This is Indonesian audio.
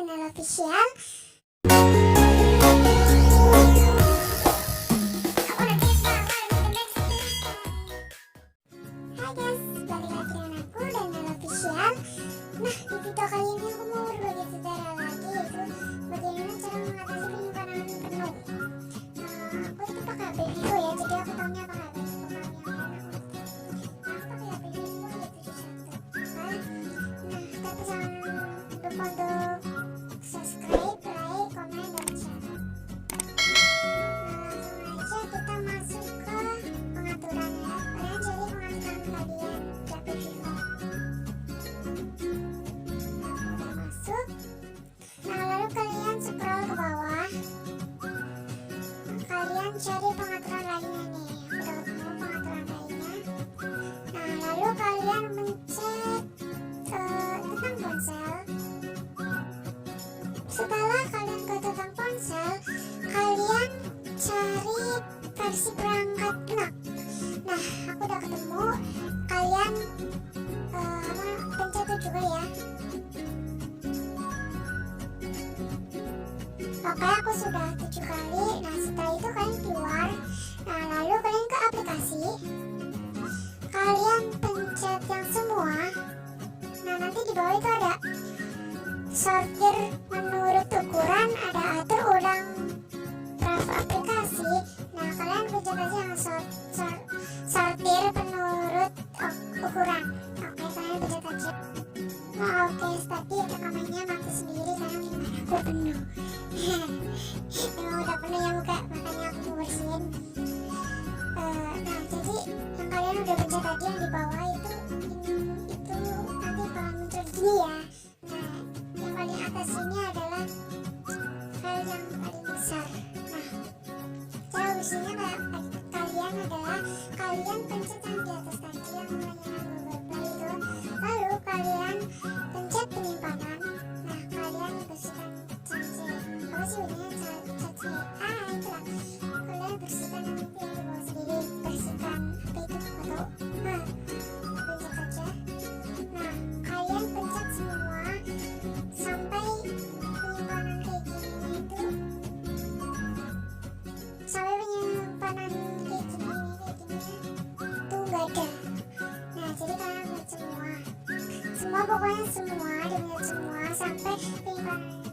Penuh official. Hai guys, balik lagi dengan aku dan Penuh official. Nah, di video kali ini aku mau berbagi tutorial lagi, yaitu bagaimana cara mengatasi penyimpanan penuh. Aku itu pakai HP Vivo ya, jadi aku tahunya pakai HP Vivo. Aku pakai HP Vivo Y71. Tapi jangan lupa untuk subscribe, like, komen, dan share. Langsung aja kita masuk ke pengaturan ya. Kalian cari pengaturan kalian di HP Vivo. Udah masuk. Nah, lalu kalian scroll ke bawah. Kalian cari pengaturan lainnya nih. Udah ketemu pengaturan lainnya. Nah, lalu kalian mencet tentang ponsel. Setelah kalian ke tentang ponsel, kalian cari versi perangkat lunak. Nah, aku udah ketemu. Kalian pencet itu juga ya. Oke, aku sudah 7 kali. Nah, setelah itu kalian keluar. Nah, lalu kalian ke aplikasi. Kalian pencet yang semua. Nah, nanti di bawah itu ada sortir menurut ukuran, ada atur ulang draft aplikasi. Nah, kalian pencet aja yang sortir menurut ukuran. Oke, kalian pencet aja. Nah, oke, tadi rekamannya mati sendiri karena aku penuh. Emang udah penuh ya muka, makanya aku mau bersihin. Nah, jadi yang kalian udah pencet tadi yang di bawah itu nanti bakal muncul gini ya. Nah, yang paling atas ini adalah file yang paling besar. Nah, cara bersihinnya kalian adalah kalian pencet yang di atas tadi yang menyalakan Google Play itu, lalu kalian pencet penyimpanan. Nah, kalian bersihkan cache. Apa sih bunyinya cache? Itulah. Kalian bersihkan nanti yang di bawah sendiri. Bersihkan apa itu? Atau pencet aja. Nah, kalian pencet semua sampai penyimpanan kayak gini itu, sampai penyimpanan kayak gini tuh gak ada. Nah, jadi kalian lihat semua pokoknya semua, dilihat semua sampai penyimpanan